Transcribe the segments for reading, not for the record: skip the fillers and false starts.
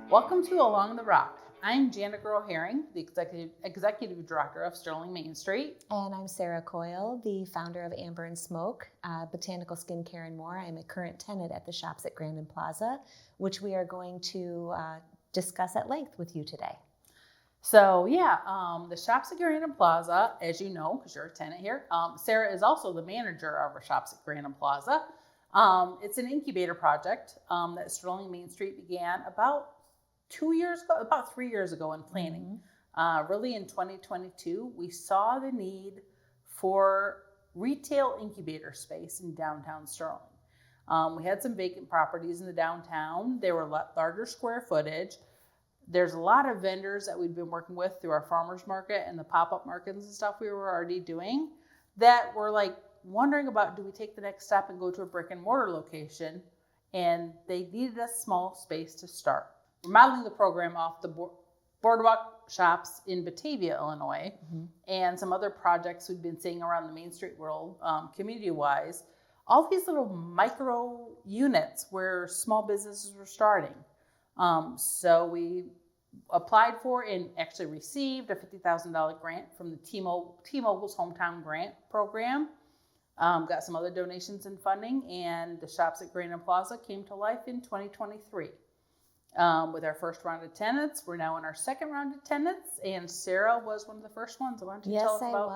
Welcome to Along the Rock. I'm Janna Groharing, the Executive Director of Sterling Main Street. And I'm Sarah Coyle, the founder of Amber and Smoke, Botanical Skincare and more. I'm a current tenant at the shops at Grandon Plaza, which we are going to discuss at length with you today. So the shops at Grandon Plaza, as you know, because you're a tenant here, Sarah is also the manager of our shops at Grandon Plaza. It's an incubator project that Sterling Main Street began about 3 years ago in planning. Really in 2022, we saw the need for retail incubator space in downtown Sterling. We had some vacant properties in the downtown. They were larger square footage. There's a lot of vendors that we've been working with through our farmers market and the pop-up markets and stuff we were already doing that were like wondering about, do we take the next step and go to a brick and mortar location? And they needed a small space to start. We're modeling the program off the boardwalk shops in Batavia, Illinois, and some other projects we've been seeing around the Main Street world, community-wise. All these little micro units where small businesses were starting. So we applied for and actually received a $50,000 grant from the T-Mobile's Hometown Grant Program. Got some other donations and funding, and the shops at Grandon Plaza came to life in 2023. With our first round of tenants. We're now in our second round of tenants, and Sarah was one of the first ones. Why don't you tell us about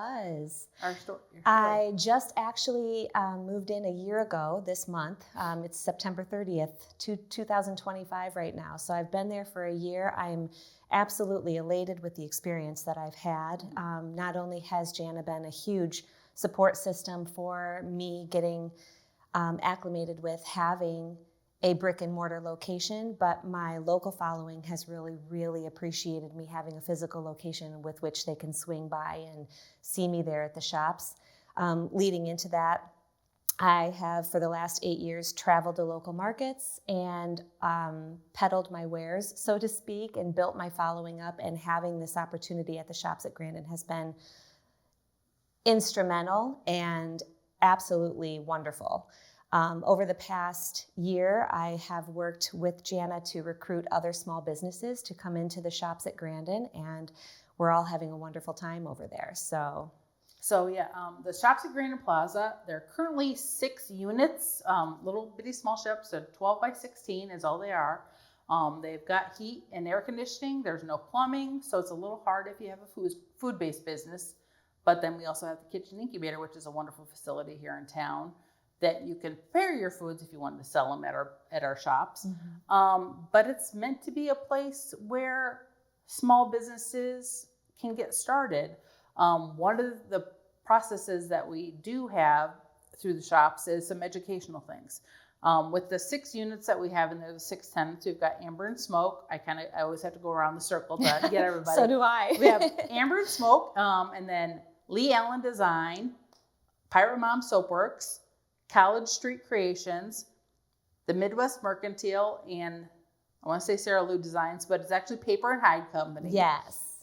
our story? I just actually moved in a year ago this month. It's September 30th, 2025 right now. So I've been there for a year. I'm absolutely elated with the experience that I've had. Not only has Janna been a huge support system for me getting acclimated with having a brick and mortar location, but my local following has really appreciated me having a physical location with which they can swing by and see me there at the shops. Leading into that, I have for the last 8 years traveled to local markets and peddled my wares, so to speak, and built my following up, and having this opportunity at the shops at Grandon has been instrumental and absolutely wonderful. Over the past year, I have worked with Janna to recruit other small businesses to come into the shops at Grandon, and we're all having a wonderful time over there. The shops at Grandon Plaza, there are currently 6 units, little bitty small shops, so 12 by 16 is all they are. They've got heat and air conditioning. There's no plumbing, so it's a little hard if you have a food-based business. But then we also have the kitchen incubator, which is a wonderful facility here in town, that you can prepare your foods if you wanted to sell them at our shops. But it's meant to be a place where small businesses can get started. One of the processes that we do have through the shops is some educational things. With the 6 units that we have in there, the 6 tenants, we've got Amber and Smoke. I always have to go around the circle to get everybody. So do I. We have Amber and Smoke, and then Lee Allen Design, Pirate Mom Soapworks, College Street Creations, the Midwest Mercantile, and I want to say Sarah Lou Designs, but it's actually Paper and Hide Company. Yes.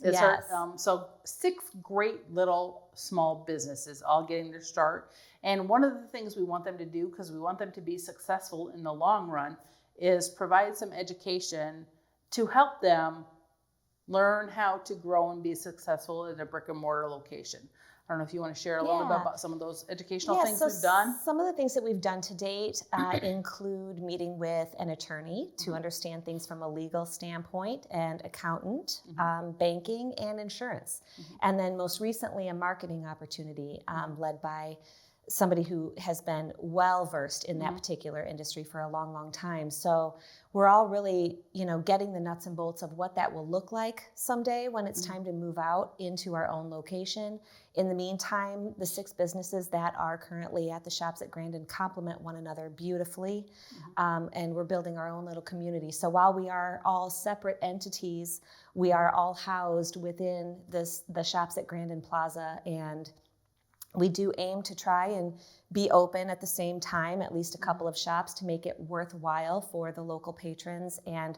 So 6 great little small businesses all getting their start. And one of the things we want them to do, because we want them to be successful in the long run, is provide some education to help them learn how to grow and be successful in a brick and mortar location. I don't know if you want to share a little bit about some of those educational things we've done. Some of the things that we've done to date include meeting with an attorney to understand things from a legal standpoint, and accountant, banking, and insurance. And then most recently, a marketing opportunity led by somebody who has been well-versed in that particular industry for a long time. So we're all really, getting the nuts and bolts of what that will look like someday when it's time to move out into our own location. In the meantime, the 6 businesses that are currently at the shops at Grandon complement one another beautifully, and we're building our own little community. So while we are all separate entities, we are all housed within the shops at Grandon Plaza, and we do aim to try and be open at the same time, at least a couple of shops, to make it worthwhile for the local patrons. And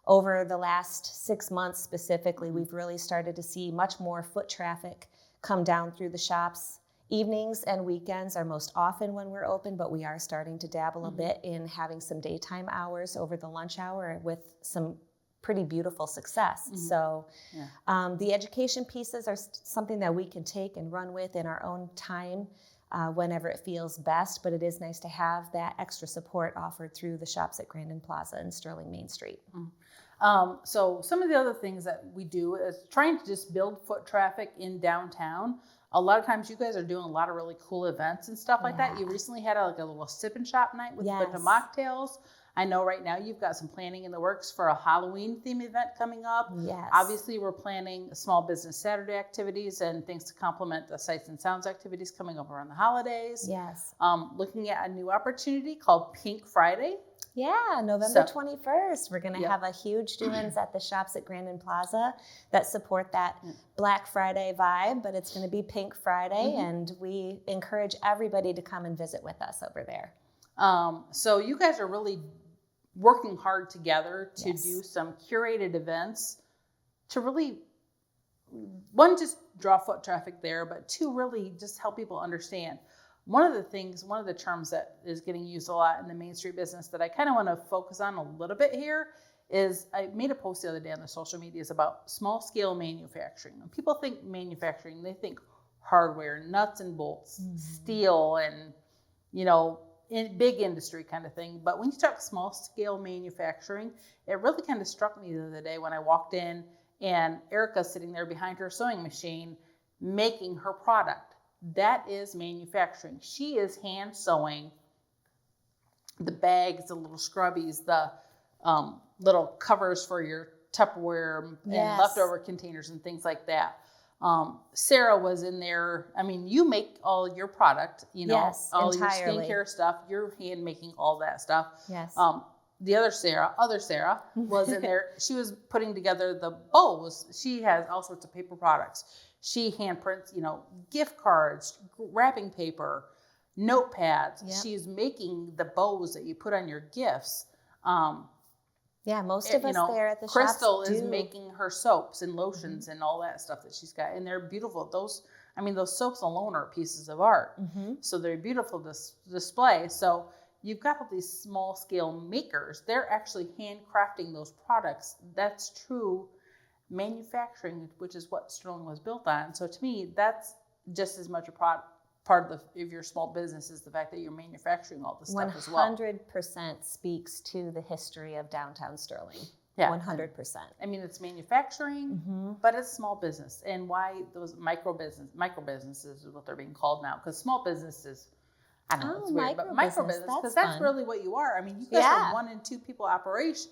over the last 6 months specifically, we've really started to see much more foot traffic come down through the shops. Evenings and weekends are most often when we're open, but we are starting to dabble a bit in having some daytime hours over the lunch hour with some pretty beautiful success. So the education pieces are something that we can take and run with in our own time whenever it feels best, but it is nice to have that extra support offered through the shops at Grandon Plaza and Sterling Main Street. So some of the other things that we do is trying to just build foot traffic in downtown. A lot of times you guys are doing a lot of really cool events and stuff like that. You recently had a little sip and shop night with a bunch of mocktails. I know right now you've got some planning in the works for a Halloween theme event coming up. Yes. Obviously, we're planning small business Saturday activities and things to complement the Sights and Sounds activities coming up around the holidays. Yes. Looking at a new opportunity called Pink Friday. Yeah, November 21st. We're going to have a huge doings at the shops at Grandon Plaza that support that Black Friday vibe, but it's going to be Pink Friday, and we encourage everybody to come and visit with us over there. So you guys are really working hard together to do some curated events to really, one, just draw foot traffic there, but two, really just help people understand. One of the terms that is getting used a lot in the Main Street business that I kind of want to focus on a little bit here is I made a post the other day on the social medias about small scale manufacturing. When people think manufacturing, they think hardware, nuts and bolts, steel, and, in big industry kind of thing. But when you talk small scale manufacturing, it really kind of struck me the other day when I walked in and Erica's sitting there behind her sewing machine making her product. That is manufacturing. She is hand sewing the bags, the little scrubbies, the little covers for your Tupperware and leftover containers and things like that. Sarah was in there. I mean, you make all your product, all entirely. Your skincare stuff, you're hand making all that stuff. Yes. The other Sarah was in there. She was putting together the bows. She has all sorts of paper products. She hand prints, gift cards, wrapping paper, notepads. Yep. She's making the bows that you put on your gifts. Most of us there at the Crystal shops is making her soaps and lotions and all that stuff that she's got. And they're beautiful. Those soaps alone are pieces of art. So they're beautiful to display. So you've got all these small scale makers. They're actually handcrafting those products. That's true manufacturing, which is what Sterling was built on. So to me, that's just as much a part of your small business is the fact that you're manufacturing all this stuff as well. 100% speaks to the history of downtown Sterling. Yeah. 100%. I mean, it's manufacturing, but it's small business. And why those micro businesses is what they're being called now. Because small businesses, I don't know, it's weird, but micro business, because that's really what you are. I mean, you guys are 1 and 2 people operation,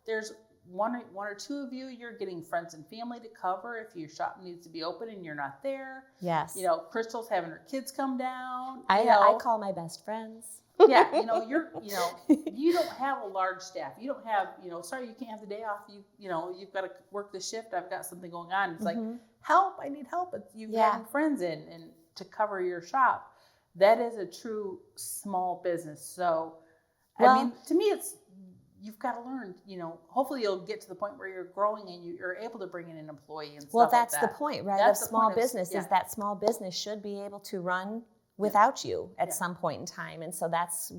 there's one or two of you, you're getting friends and family to cover if your shop needs to be open and you're not there. Yes. Crystal's having her kids come down. I call my best friends. Yeah, you don't have a large staff. You don't have, sorry, you can't have the day off. You've got to work the shift. I've got something going on. It's like, help, I need help. You've got friends in and to cover your shop. That is a true small business. So, to me, you've got to learn, hopefully you'll get to the point where you're growing and you're able to bring in an employee and stuff like that. Well, that's the point, right? That's of small business is that small business should be able to run without you at some point in time. And so that's,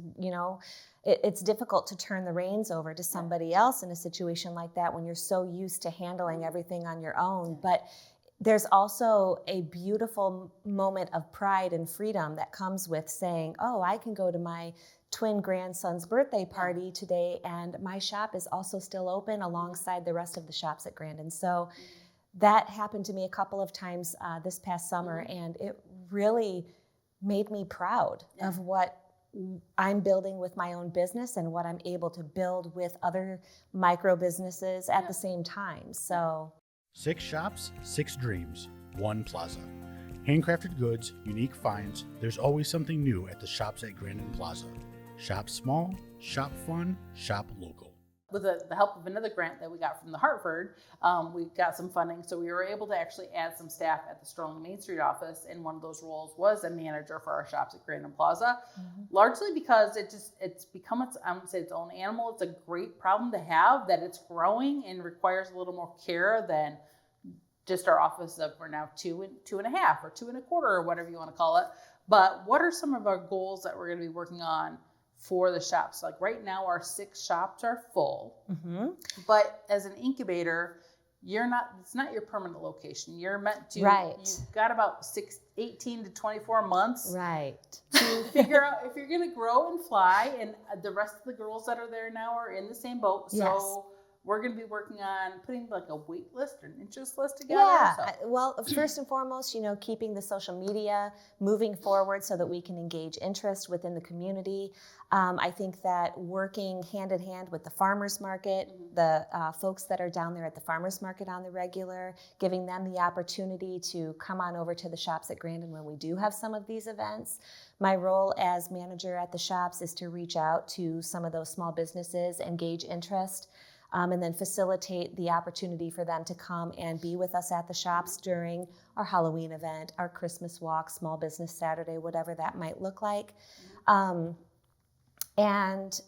it's difficult to turn the reins over to somebody else in a situation like that when you're so used to handling everything on your own. But there's also a beautiful moment of pride and freedom that comes with saying, oh, I can go to my twin grandson's birthday party today and my shop is also still open alongside the rest of the shops at Grandon. So that happened to me a couple of times this past summer, and it really made me proud of what I'm building with my own business and what I'm able to build with other micro businesses at the same time. So 6 shops, 6 dreams, 1 plaza. Handcrafted goods, unique finds, there's always something new at the shops at Grandon Plaza. Shop small, shop fun, shop local. With the help of another grant that we got from the Hartford, we got some funding, so we were able to actually add some staff at the Sterling Main Street office, and one of those roles was a manager for our shops at Grandon Plaza, largely because it's become I wouldn't say its own animal. It's a great problem to have, that it's growing and requires a little more care than just our office of, we're now 2 and 2.5 or 2 1/4 or whatever you want to call it. But what are some of our goals that we're going to be working on for the shops. Like right now, our 6 shops are full, Mm-hmm. but as an incubator, it's not your permanent location. You're meant to, Right. you've got about 18 to 24 months Right. to figure out if you're going to grow and fly. And the rest of the girls that are there now are in the same boat. So Yes. we're going to be working on putting like a wait list or an interest list together. Yeah. So. Well, first and foremost, keeping the social media moving forward so that we can engage interest within the community. I think that working hand in hand with the farmers market, the folks that are down there at the farmers market on the regular, giving them the opportunity to come on over to the shops at Grandon when we do have some of these events. My role as manager at the shops is to reach out to some of those small businesses, engage interest, and then facilitate the opportunity for them to come and be with us at the shops during our Halloween event, our Christmas walk, Small Business Saturday, whatever that might look like. And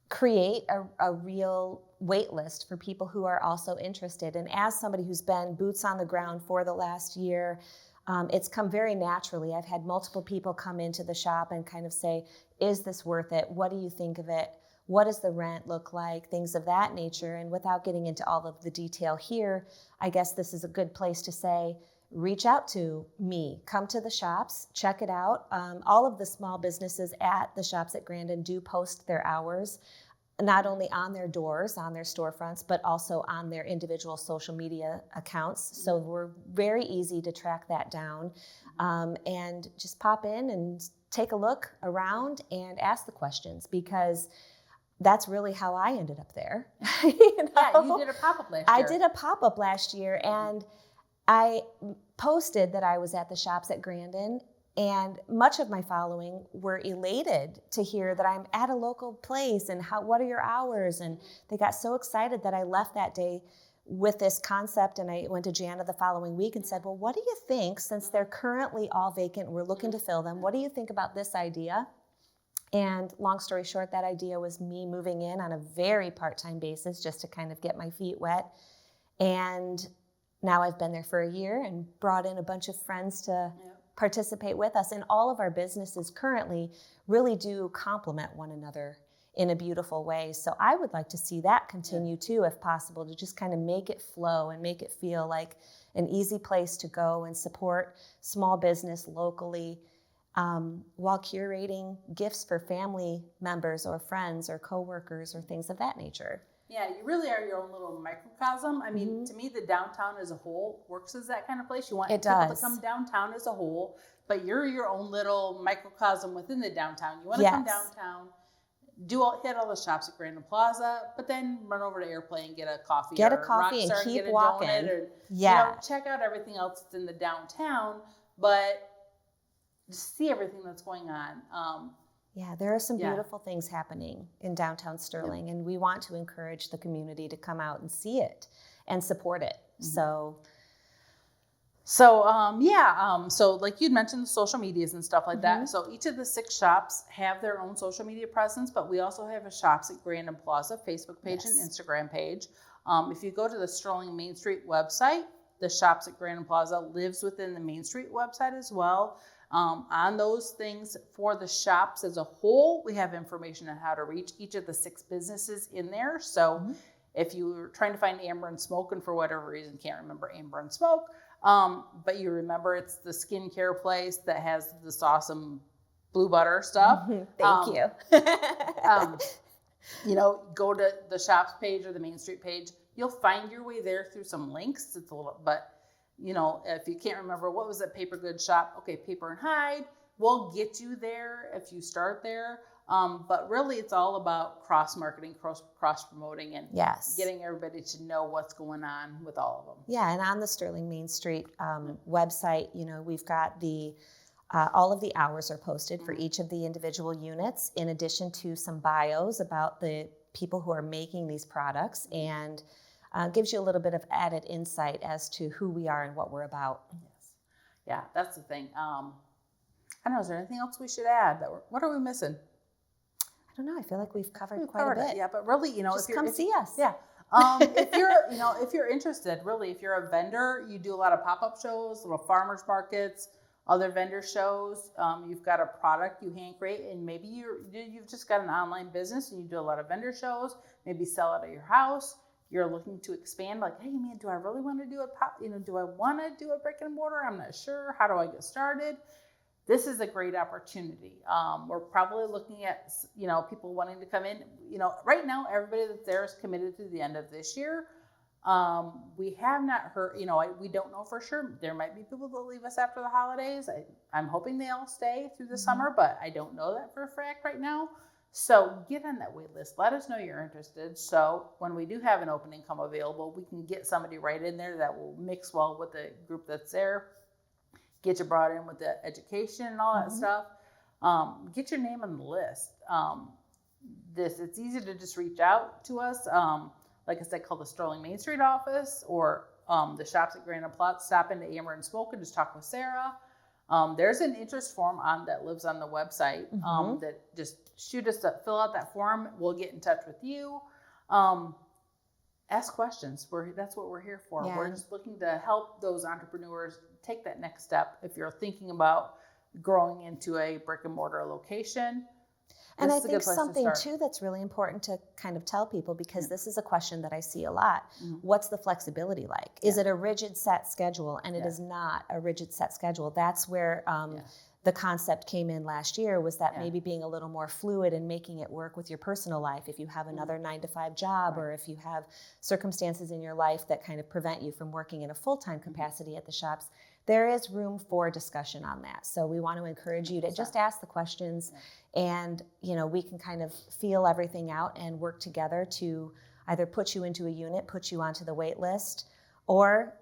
create a real wait list for people who are also interested. And as somebody who's been boots on the ground for the last year, it's come very naturally. I've had multiple people come into the shop and kind of say, is this worth it? What do you think of it? What does the rent look like? Things of that nature. And without getting into all of the detail here, I guess this is a good place to say, reach out to me, come to the shops, check it out. All of the small businesses at the shops at Grandon do post their hours, not only on their doors, on their storefronts, but also on their individual social media accounts. So we're very easy to track that down, and just pop in and take a look around and ask the questions, because that's really how I ended up there. Yeah, you did a pop-up last year. I did a pop-up last year, and I posted that I was at the shops at Grandon, and much of my following were elated to hear that I'm at a local place and what are your hours? And they got so excited that I left that day with this concept, and I went to Janna the following week and said, well, what do you think, since they're currently all vacant, we're looking to fill them, what do you think about this idea? And long story short, that idea was me moving in on a very part-time basis just to kind of get my feet wet. And now I've been there for a year and brought in a bunch of friends to participate with us. And all of our businesses currently really do complement one another in a beautiful way. So I would like to see that continue too, if possible, to just kind of make it flow and make it feel like an easy place to go and support small business locally, while curating gifts for family members or friends or coworkers or things of that nature. Yeah, you really are your own little microcosm. I mean, to me, the downtown as a whole works as that kind of place. You want people to come downtown as a whole, but you're your own little microcosm within the downtown. You want to come downtown, hit all the shops at Grandon Plaza, but then run over to Airplane, get a coffee, get a coffee and keep walking. Check out everything else that's in the downtown, but just see everything that's going on. Yeah, there are some beautiful things happening in downtown Sterling, and we want to encourage the community to come out and see it and support it. So like you'd mentioned, the social medias and stuff like that. So each of the 6 shops have their own social media presence, but we also have a Shops at Grandon Plaza Facebook page and Instagram page. If you go to the Sterling Main Street website, the Shops at Grandon Plaza lives within the Main Street website as well. On those things for the shops as a whole, we have information on how to reach each of the 6 businesses in there. So if you were trying to find Amber and Smoke and for whatever reason can't remember Amber and Smoke, but you remember it's the skincare place that has this awesome blue butter stuff. Thank you. Go to the shops page or the Main Street page. You'll find your way there through some links. It's a little, but if you can't remember, what was that paper goods shop? Okay, Paper and Hide. We'll get you there if you start there. But really, it's all about cross-marketing, cross-promoting, and getting everybody to know what's going on with all of them. Yeah, and on the Sterling Main Street website, we've got all of the hours are posted for each of the individual units, in addition to some bios about the people who are making these products, and gives you a little bit of added insight as to who we are and what we're about. Yes. Yeah, that's the thing. I don't know, is there anything else we should add? What are we missing? I don't know. I feel like we've covered quite a bit. Yeah, but really, just come see us. Yeah. If you're interested, really, if you're a vendor, you do a lot of pop-up shows, little farmers markets. other vendor shows. You've got a product you hand create, and maybe you've just got an online business and you do a lot of vendor shows. Maybe sell it at your house. You're looking to expand. Like, hey man, do I really want to do do I want to do a brick and mortar? I'm not sure. How do I get started? This is a great opportunity. We're probably looking at, people wanting to come in. Right now, everybody that's there is committed to the end of this year. We have not heard, we don't know for sure. There might be people that leave us after the holidays. I'm hoping they all stay through the summer, but I don't know that for a fact right now. So get on that wait list. Let us know you're interested. So when we do have an opening come available, we can get somebody right in there that will mix well with the group that's there. Get you brought in with the education and all that stuff. Get your name on the list. It's easy to just reach out to us. Like I said, call the Sterling Main Street office or the shops at Grandon Plaza. Stop into Amber and Smoke and just talk with Sarah. There's an interest form that lives on the website that just shoot us to fill out that form. We'll get in touch with you. Ask questions. That's what we're here for. Yeah. We're just looking to help those entrepreneurs take that next step. If you're thinking about growing into a brick and mortar location, and I think something too that's really important to kind of tell people, because this is a question that I see a lot. What's the flexibility like? Is it a rigid set schedule? And it is not a rigid set schedule. That's where the concept came in last year, was that maybe being a little more fluid and making it work with your personal life. If you have another 9-to-5 job, or if you have circumstances in your life that kind of prevent you from working in a full-time capacity at the shops, there is room for discussion on that. So we want to encourage you to just ask the questions, and we can kind of feel everything out and work together to either put you into a unit, put you onto the wait list, or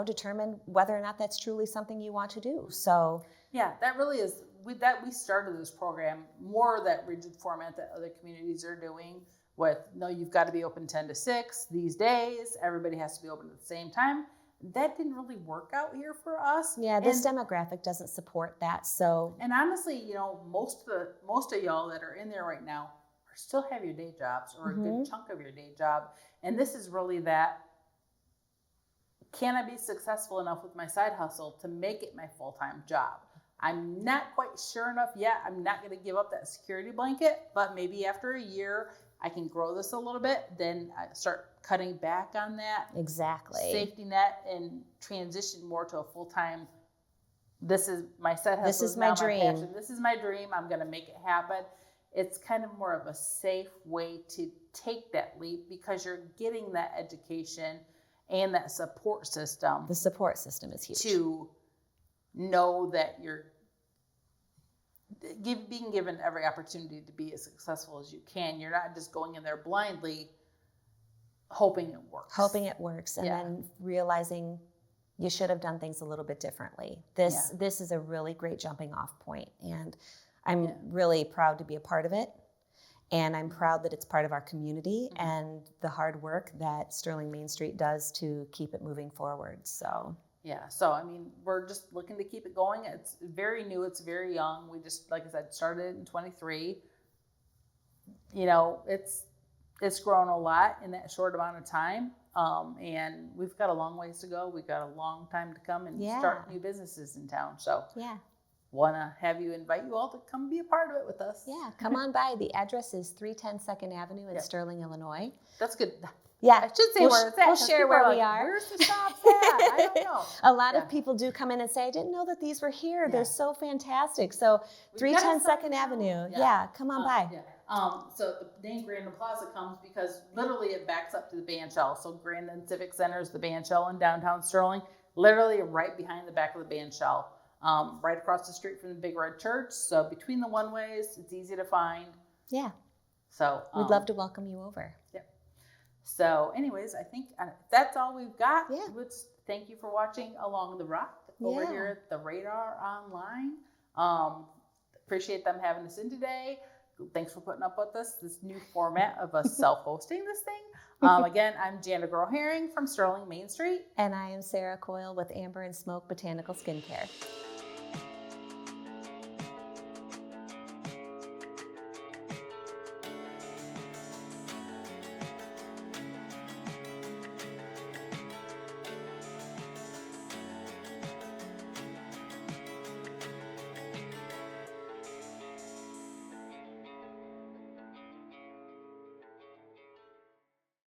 determine whether or not that's truly something you want to do. So yeah, that really is. We started this program more that rigid format that other communities are doing. With you've got to be open 10 to 6 these days. Everybody has to be open at the same time. That didn't really work out here for us. Yeah, this demographic doesn't support that. So, and honestly, most of y'all that are in there right now still have your day jobs, or a good chunk of your day job. And this is really that. Can I be successful enough with my side hustle to make it my full-time job? I'm not quite sure enough yet. I'm not going to give up that security blanket, but maybe after a year, I can grow this a little bit. Then I start cutting back on that safety net and transition more to a full-time. This is my side hustle. This is my dream. This is my dream. I'm going to make it happen. It's kind of more of a safe way to take that leap, because you're getting that education and that support system. The support system is huge. To know that you're being given every opportunity to be as successful as you can. You're not just going in there blindly hoping it works. And then realizing you should have done things a little bit differently. This is a really great jumping off point. And I'm really proud to be a part of it. And I'm proud that it's part of our community and the hard work that Sterling Main Street does to keep it moving forward. So we're just looking to keep it going. It's very new. It's very young. We just, like I said, started in 23. It's grown a lot in that short amount of time. And we've got a long ways to go. We've got a long time to come and start new businesses in town. So want to have invite you all to come be a part of it with us. Yeah, come on by. The address is 310 2nd Avenue in Sterling, Illinois. That's good. Yeah, I should say where it's at. We'll share where we are. Where's the shops at? I don't know. A lot of people do come in and say, I didn't know that these were here. They're so fantastic. So 310 2nd Avenue. Yeah, come on by. So the name Grandon Plaza comes because literally it backs up to the band shell. So Grandon Civic Center is the band shell in downtown Sterling, literally right behind the back of the band shell. Right across the street from the Big Red Church. So between the one-ways, it's easy to find. Yeah. So we'd love to welcome you over. Yeah. So anyways, I think that's all we've got. Yeah. Thank you for watching Along the Rock over here at the Radar Online. Appreciate them having us in today. Thanks for putting up with us, this new format of us self-hosting this thing. Again, I'm Janna Groharing from Sterling Main Street. And I am Sarah Coyle with Amber and Smoke Botanical Skincare.